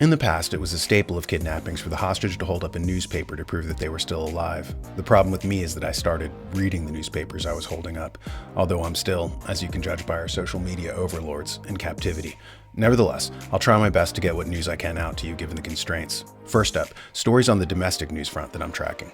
In the past, it was a staple of kidnappings for the hostage to hold up a newspaper to prove that they were still alive. The problem with me is that I started reading the newspapers I was holding up, although I'm still, as you can judge by our social media overlords, in captivity. Nevertheless, I'll try my best to get what news I can out to you given the constraints. First up, stories on the domestic news front that I'm tracking.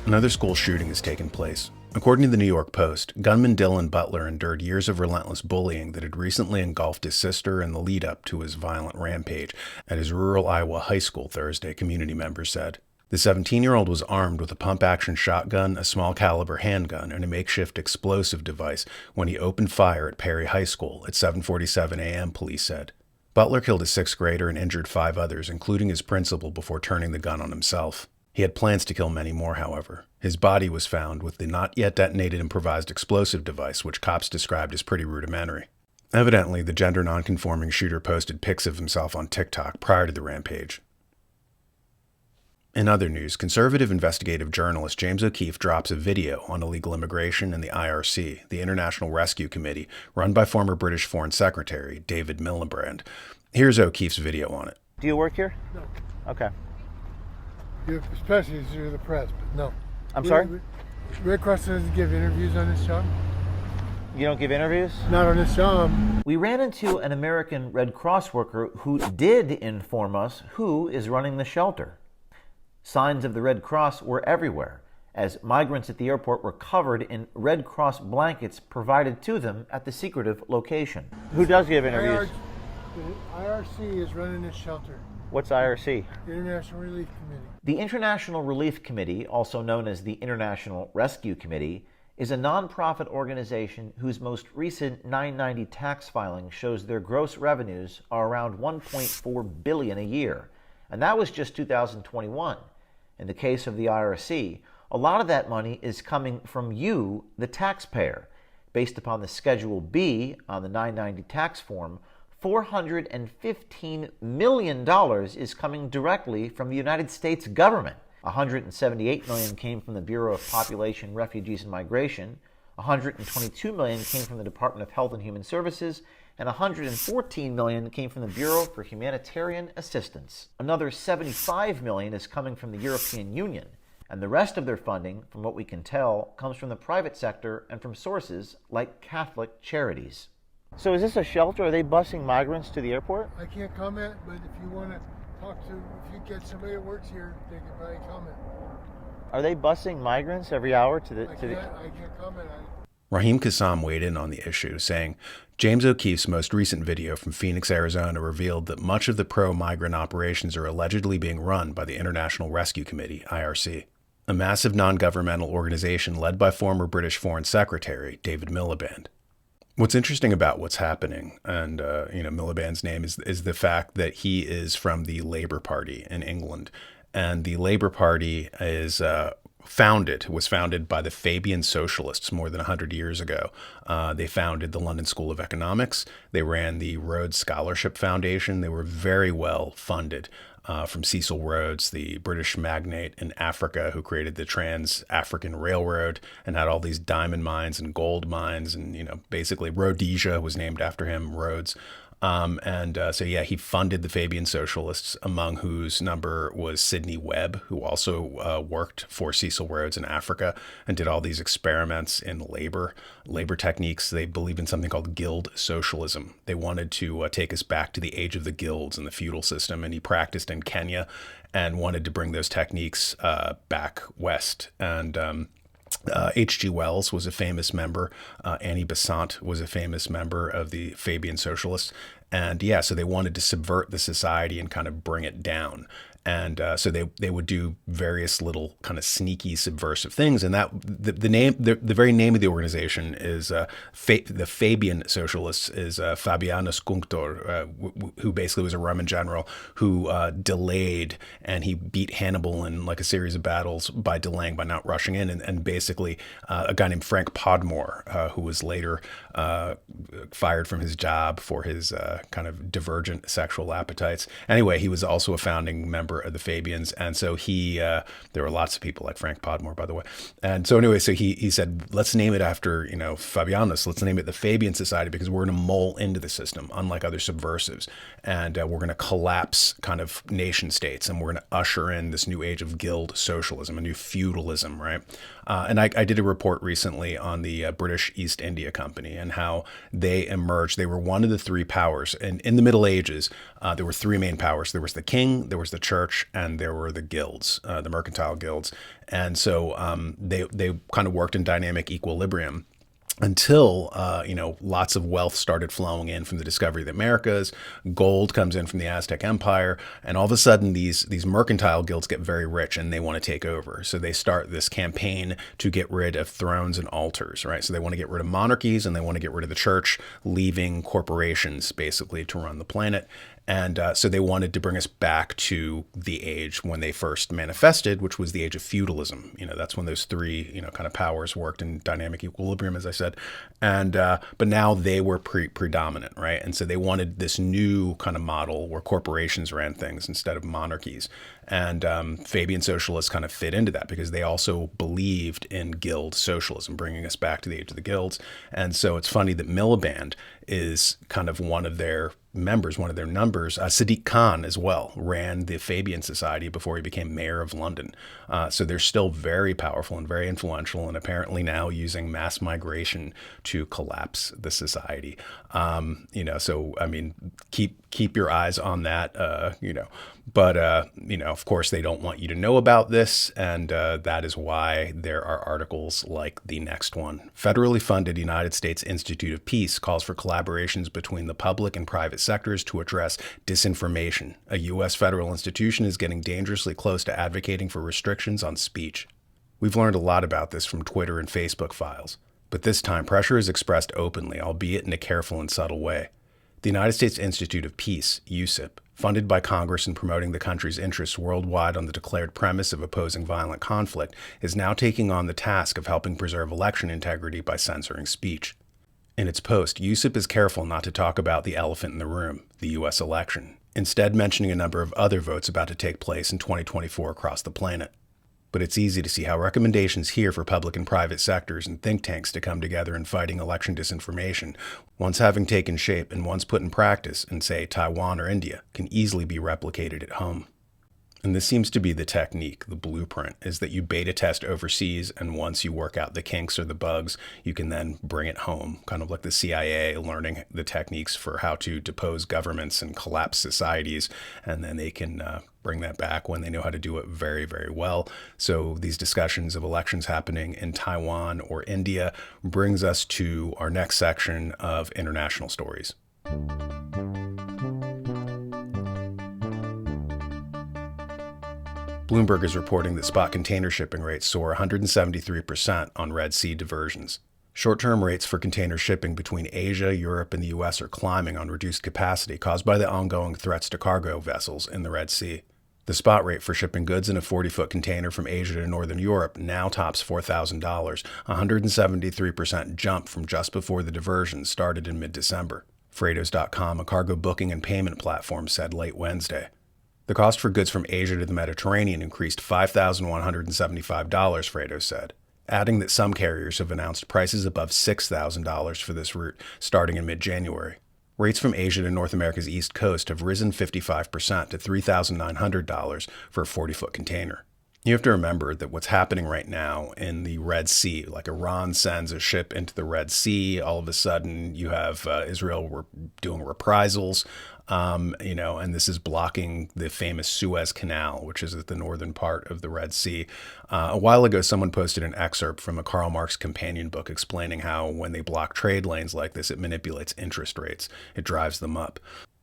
Another school shooting has taken place. According to the New York Post, gunman Dylan Butler endured years of relentless bullying that had recently engulfed his sister in the lead up to his violent rampage at his rural Iowa high school Thursday, community members said. The 17-year-old was armed with a pump-action shotgun, a small-caliber handgun, and a makeshift explosive device when he opened fire at Perry High School at 7:47 a.m., police said. Butler killed a sixth grader and injured 5 others, including his principal, before turning the gun on himself. He had plans to kill many more, however. His body was found with the not yet detonated improvised explosive device, which cops described as pretty rudimentary. Evidently, the gender nonconforming shooter posted pics of himself on TikTok prior to the rampage. In other news, conservative investigative journalist James O'Keefe drops a video on illegal immigration and the IRC, the International Rescue Committee, run by former British Foreign Secretary David Miliband. Here's O'Keefe's video on it. Do you work here? No. Okay. Especially through the press, but no. I'm sorry? Red Cross doesn't give interviews on this job. You don't give interviews? Not on this job. We ran into an American Red Cross worker who did inform us who is running the shelter. Signs of the Red Cross were everywhere, as migrants at the airport were covered in Red Cross blankets provided to them at the secretive location. Who does give interviews? The IRC is running this shelter. What's IRC? The International Relief Committee. The International Relief Committee, also known as the International Rescue Committee, is a nonprofit organization whose most recent 990 tax filing shows their gross revenues are around $1.4 billion a year. And that was just 2021. In the case of the IRC, a lot of that money is coming from you, the taxpayer. Based upon the Schedule B on the 990 tax form, $415 million is coming directly from the United States government. $178 million came from the Bureau of Population, Refugees, and Migration. $122 million came from the Department of Health and Human Services, and $114 million came from the Bureau for Humanitarian Assistance. Another $75 million is coming from the European Union, and the rest of their funding, from what we can tell, comes from the private sector and from sources like Catholic charities. So is this a shelter? Are they busing migrants to the airport? I can't comment, but if you want to talk to, if you get somebody that works here, they can probably comment. Are they busing migrants every hour to the... I can't comment on it. Raheem Kassam weighed in on the issue, saying, James O'Keefe's most recent video from Phoenix, Arizona revealed that much of the pro-migrant operations are allegedly being run by the International Rescue Committee, IRC, a massive non-governmental organization led by former British Foreign Secretary David Miliband. What's interesting about what's happening, and Miliband's name is the fact that he is from the Labour Party in England, and the Labour Party was founded by the Fabian Socialists more than 100 years ago. They founded the London School of Economics. They ran the Rhodes Scholarship Foundation. They were very well funded from Cecil Rhodes, the British magnate in Africa who created the Trans-African Railroad and had all these diamond mines and gold mines. And, basically Rhodesia was named after him, Rhodes. So he funded the Fabian Socialists, among whose number was Sidney Webb, who also worked for Cecil Rhodes in Africa and did all these experiments in labor techniques. They believed in something called guild socialism. They wanted to take us back to the age of the guilds and the feudal system, and he practiced in Kenya and wanted to bring those techniques back west. And H.G. Wells was a famous member. Annie Besant was a famous member of the Fabian Socialists. And so they wanted to subvert the society and kind of bring it down. And so they would do various little kind of sneaky subversive things. And that the very name of the organization is the Fabian Socialists is Fabianus Cunctor, who basically was a Roman general who delayed, and he beat Hannibal in like a series of battles by delaying, by not rushing in. And basically a guy named Frank Podmore, who was later fired from his job for his kind of divergent sexual appetites. Anyway, he was also a founding member member of the Fabians. And so there were lots of people like Frank Podmore, by the way. And so anyway, so he said, let's name it after, Fabianus. Let's name it the Fabian Society because we're going to mole into the system, unlike other subversives. And we're going to collapse kind of nation states, and we're going to usher in this new age of guild socialism, a new feudalism, right? And I did a report recently on the British East India Company and how they emerged. They were one of the three powers. And in the Middle Ages, there were three main powers. There was the king, there was the church, and there were the guilds, the mercantile guilds. And so they kind of worked in dynamic equilibrium until, lots of wealth started flowing in from the discovery of the Americas. Gold comes in from the Aztec Empire. And all of a sudden, these mercantile guilds get very rich and they want to take over. So they start this campaign to get rid of thrones and altars, right? So they want to get rid of monarchies and they want to get rid of the church, leaving corporations basically to run the planet. And so they wanted to bring us back to the age when they first manifested, which was the age of feudalism. That's when those three, kind of powers worked in dynamic equilibrium, as I said. And but now they were predominant, right? And so they wanted this new kind of model where corporations ran things instead of monarchies. And Fabian socialists kind of fit into that because they also believed in guild socialism, bringing us back to the age of the guilds. And so it's funny that Miliband is kind of one of their members, one of their numbers. Sadiq Khan as well ran the Fabian Society before he became mayor of London. So they're still very powerful and very influential, and apparently now using mass migration to collapse the society. So I mean, keep your eyes on that. But, of course, they don't want you to know about this, and that is why there are articles like the next one. Federally funded United States Institute of Peace calls for collaborations between the public and private sectors to address disinformation. A U.S. federal institution is getting dangerously close to advocating for restrictions on speech. We've learned a lot about this from Twitter and Facebook files, but this time pressure is expressed openly, albeit in a careful and subtle way. The United States Institute of Peace, USIP, funded by Congress and promoting the country's interests worldwide on the declared premise of opposing violent conflict, is now taking on the task of helping preserve election integrity by censoring speech. In its post, USIP is careful not to talk about the elephant in the room, the U.S. election, instead mentioning a number of other votes about to take place in 2024 across the planet. But it's easy to see how recommendations here for public and private sectors and think tanks to come together in fighting election disinformation, once having taken shape and once put in practice in, say, Taiwan or India, can easily be replicated at home. And this seems to be the technique, the blueprint, is that you beta test overseas, and once you work out the kinks or the bugs, you can then bring it home, kind of like the CIA learning the techniques for how to depose governments and collapse societies, and then they can bring that back when they know how to do it very, very well. So these discussions of elections happening in Taiwan or India brings us to our next section of international stories. Bloomberg is reporting that spot container shipping rates soar 173% on Red Sea diversions. Short-term rates for container shipping between Asia, Europe, and the U.S. are climbing on reduced capacity caused by the ongoing threats to cargo vessels in the Red Sea. The spot rate for shipping goods in a 40-foot container from Asia to Northern Europe now tops $4,000, a 173% jump from just before the diversion started in mid-December. Freightos.com, a cargo booking and payment platform, said late Wednesday. The cost for goods from Asia to the Mediterranean increased $5,175, Freightos said, adding that some carriers have announced prices above $6,000 for this route starting in mid-January. Rates from Asia to North America's East Coast have risen 55% to $3,900 for a 40-foot container. You have to remember that what's happening right now in the Red Sea, like Iran sends a ship into the Red Sea, all of a sudden you have Israel doing reprisals, and this is blocking the famous Suez Canal, which is at the northern part of the Red Sea. A while ago, someone posted an excerpt from a Karl Marx companion book explaining how when they block trade lanes like this, it manipulates interest rates. It drives them up.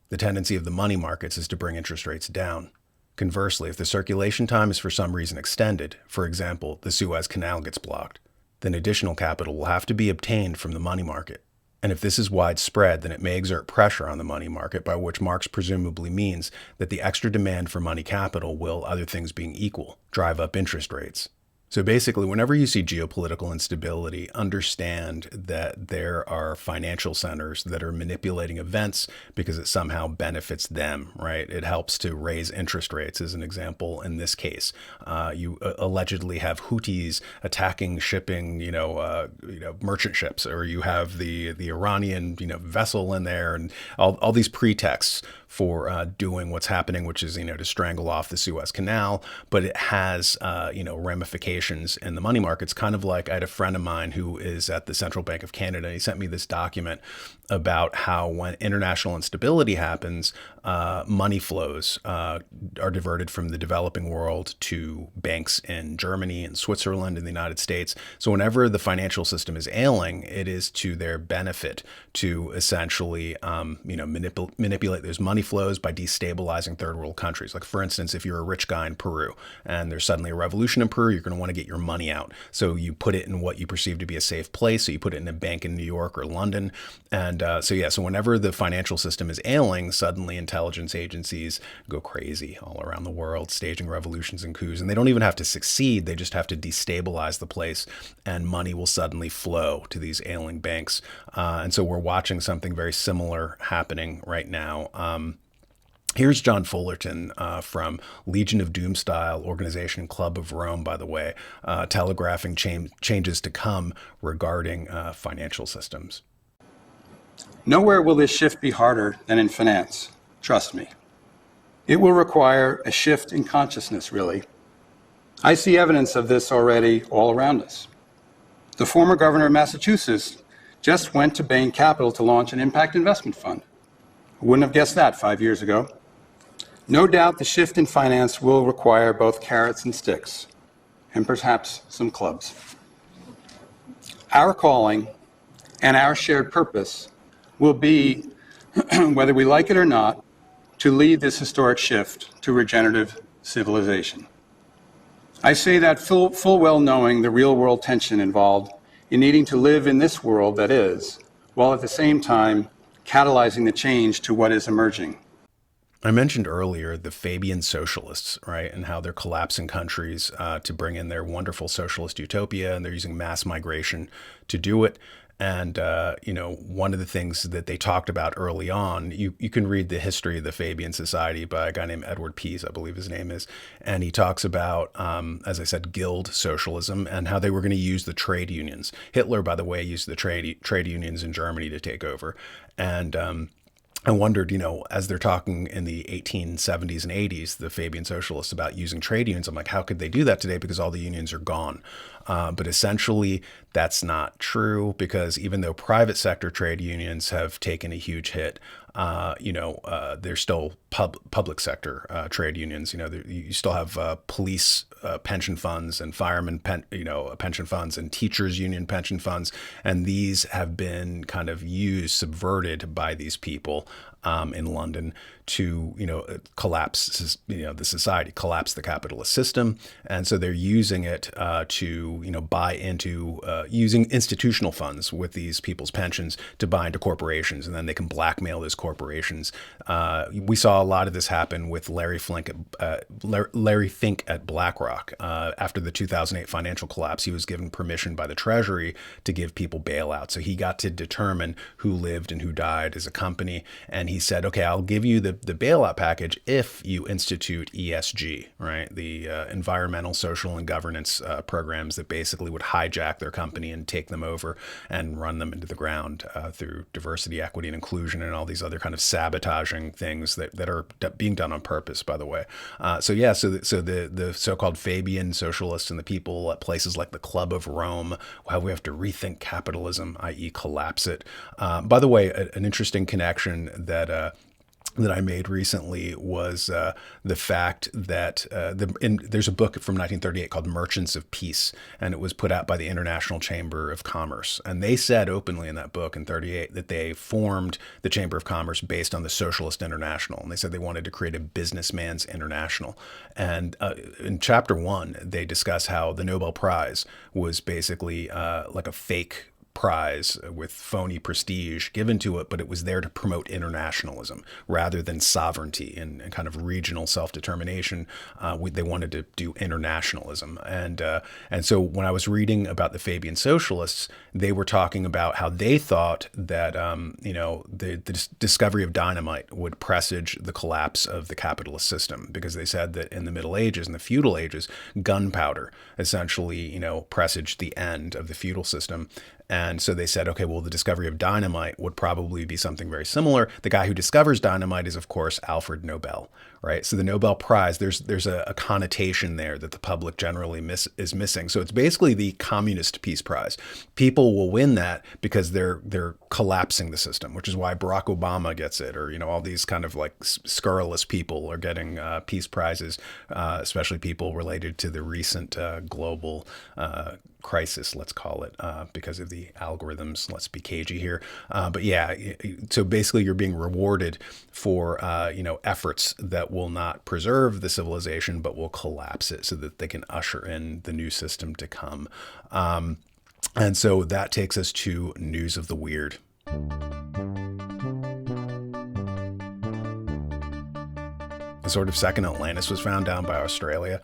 The tendency of the money markets is to bring interest rates down. Conversely, if the circulation time is for some reason extended, for example, the Suez Canal gets blocked, then additional capital will have to be obtained from the money market. And if this is widespread, then it may exert pressure on the money market, by which Marx presumably means that the extra demand for money capital will, other things being equal, drive up interest rates. So basically, whenever you see geopolitical instability, understand that there are financial centers that are manipulating events because it somehow benefits them, right? It helps to raise interest rates, as an example. In this case, you allegedly have Houthis attacking shipping, merchant ships, or you have the Iranian, vessel in there, and all these pretexts for doing what's happening, which is, to strangle off the Suez Canal. But it has, ramifications in the money markets. Kind of like, I had a friend of mine who is at the Central Bank of Canada. And he sent me this document about how when international instability happens, money flows are diverted from the developing world to banks in Germany and Switzerland and the United States. So whenever the financial system is ailing, it is to their benefit to essentially, manipulate those money flows by destabilizing third world countries. Like, for instance, if you're a rich guy in Peru and there's suddenly a revolution in Peru, you're going to want to get your money out. So you put it in what you perceive to be a safe place. So you put it in a bank in New York or London. And so whenever the financial system is ailing, suddenly intelligence agencies go crazy all around the world, staging revolutions and coups. And they don't even have to succeed. They just have to destabilize the place, and money will suddenly flow to these ailing banks. And so we're watching something very similar happening right now. Here's John Fullerton from Legion of Doom style organization Club of Rome, by the way, telegraphing changes to come regarding financial systems. Nowhere will this shift be harder than in finance. Trust me. It will require a shift in consciousness, really. I see evidence of this already all around us. The former governor of Massachusetts just went to Bain Capital to launch an impact investment fund. I wouldn't have guessed that 5 years ago. No doubt the shift in finance will require both carrots and sticks, and perhaps some clubs. Our calling and our shared purpose will be, whether we like it or not, to lead this historic shift to regenerative civilization. I say that full well knowing the real world tension involved in needing to live in this world that is, while at the same time catalyzing the change to what is emerging. I mentioned earlier the Fabian socialists, right, and how they're collapsing countries to bring in their wonderful socialist utopia, and they're using mass migration to do it. And, one of the things that they talked about early on, you can read the history of the Fabian Society by a guy named Edward Pease, I believe his name is. And he talks about, as I said, guild socialism and how they were going to use the trade unions. Hitler, by the way, used the trade unions in Germany to take over. And I wondered, as they're talking in the 1870s and 80s, the Fabian socialists, about using trade unions, I'm like, how could they do that today? Because all the unions are gone. But essentially, that's not true, because even though private sector trade unions have taken a huge hit, there's still public sector trade unions. You still have police pension funds and firemen pension funds and teachers union pension funds, and these have been kind of subverted by these people in London to collapse the society, collapse the capitalist system. And so they're using it to buy into using institutional funds with these people's pensions to buy into corporations, and then they can blackmail those corporations. We saw a lot of this happen with Larry Fink at BlackRock. After the 2008 financial collapse, he was given permission by the Treasury to give people bailouts. So he got to determine who lived and who died as a company. And he said, okay, I'll give you the bailout package if you institute ESG, right? The environmental, social, and governance programs that basically would hijack their company and take them over and run them into the ground through diversity, equity, and inclusion, and all these other kind of sabotaging things that are being done on purpose, by the way. So the so-called Fabian socialists and the people at places like the Club of Rome, how we have to rethink capitalism, i.e. collapse it. By the way, an interesting connection that I made recently was the fact that there's a book from 1938 called Merchants of Peace, and it was put out by the International Chamber of Commerce. And they said openly in that book in 38 that they formed the Chamber of Commerce based on the Socialist International. And they said they wanted to create a businessman's international. And in chapter 1, they discuss how the Nobel Prize was basically like a fake prize with phony prestige given to it, but it was there to promote internationalism rather than sovereignty and kind of regional self-determination. They wanted to do internationalism. And so when I was reading about the Fabian socialists, they were talking about how they thought that, the discovery of dynamite would presage the collapse of the capitalist system, because they said that in the Middle Ages and the feudal ages, gunpowder essentially, presaged the end of the feudal system. And so they said, okay, well, the discovery of dynamite would probably be something very similar. The guy who discovers dynamite is, of course, Alfred Nobel, right? So the Nobel Prize, there's a connotation there that the public generally is missing. So it's basically the Communist Peace Prize. People will win that because they're collapsing the system, which is why Barack Obama gets it, or all these kind of like scurrilous people are getting peace prizes, especially people related to the recent global crisis, let's call it, because of the algorithms. Let's be cagey here. But yeah, so basically you're being rewarded for, efforts that will not preserve the civilization, but will collapse it so that they can usher in the new system to come. And so that takes us to news of the weird. A sort of second Atlantis was found down by Australia.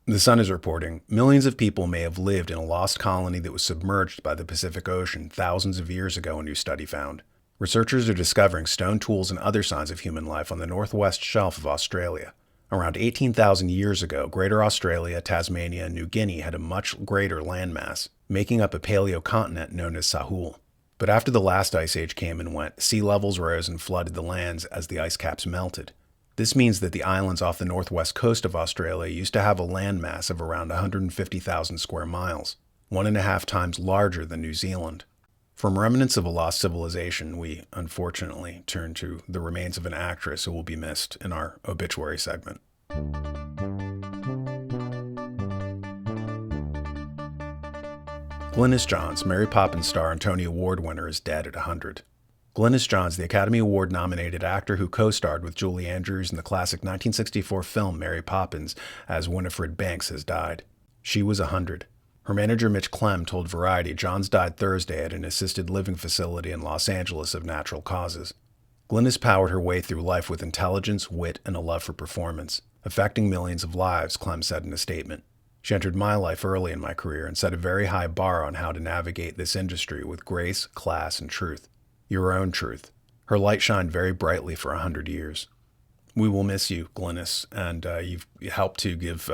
The Sun is reporting millions of people may have lived in a lost colony that was submerged by the Pacific Ocean thousands of years ago, a new study found. Researchers are discovering stone tools and other signs of human life on the northwest shelf of Australia. Around 18,000 years ago, Greater Australia, Tasmania, and New Guinea had a much greater landmass, making up a paleocontinent known as Sahul. But after the last ice age came and went, sea levels rose and flooded the lands as the ice caps melted. This means that the islands off the northwest coast of Australia used to have a landmass of around 150,000 square miles, 1.5 times larger than New Zealand. From remnants of a lost civilization, we unfortunately turn to the remains of an actress who will be missed in our obituary segment. Glynis Johns, Mary Poppins star and Tony Award winner, is dead at 100. Glynis Johns, the Academy Award-nominated actor who co-starred with Julie Andrews in the classic 1964 film Mary Poppins as Winifred Banks, has died. She was 100. Her manager Mitch Clem told Variety Johns died Thursday at an assisted living facility in Los Angeles of natural causes. Glynis powered her way through life with intelligence, wit, and a love for performance, affecting millions of lives, Clem said in a statement. She entered my life early in my career and set a very high bar on how to navigate this industry with grace, class, and truth. Your own truth. Her light shined very brightly for 100 years. We will miss you, Glynis, and you've helped to give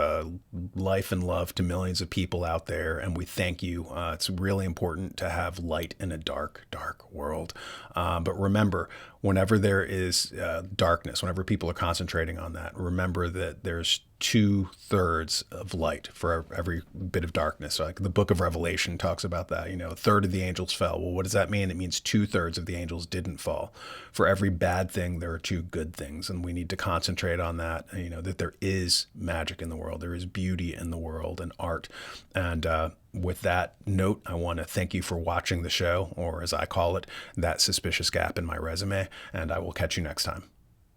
life and love to millions of people out there, and we thank you. It's really important to have light in a dark, dark world. But remember, whenever there is darkness, whenever people are concentrating on that, remember that there's 2/3 of light for every bit of darkness. So like the book of Revelation talks about that, a third of the angels fell. Well, what does that mean? It means 2/3 of the angels didn't fall. For every bad thing, there are 2 good things. And we need to concentrate on that, that there is magic in the world. There is beauty in the world and art. And with that note, I want to thank you for watching the show, or as I call it, that suspicious gap in my resume. And I will catch you next time.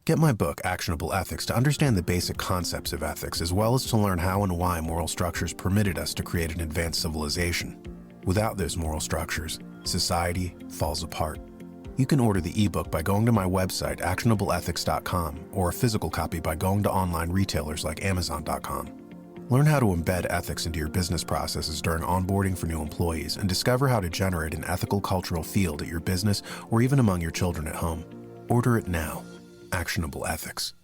Get my book, Actionable Ethics, to understand the basic concepts of ethics, as well as to learn how and why moral structures permitted us to create an advanced civilization. Without those moral structures, society falls apart. You can order the ebook by going to my website, actionableethics.com, or a physical copy by going to online retailers like Amazon.com. Learn how to embed ethics into your business processes during onboarding for new employees, and discover how to generate an ethical cultural field at your business or even among your children at home. Order it now. Actionable Ethics.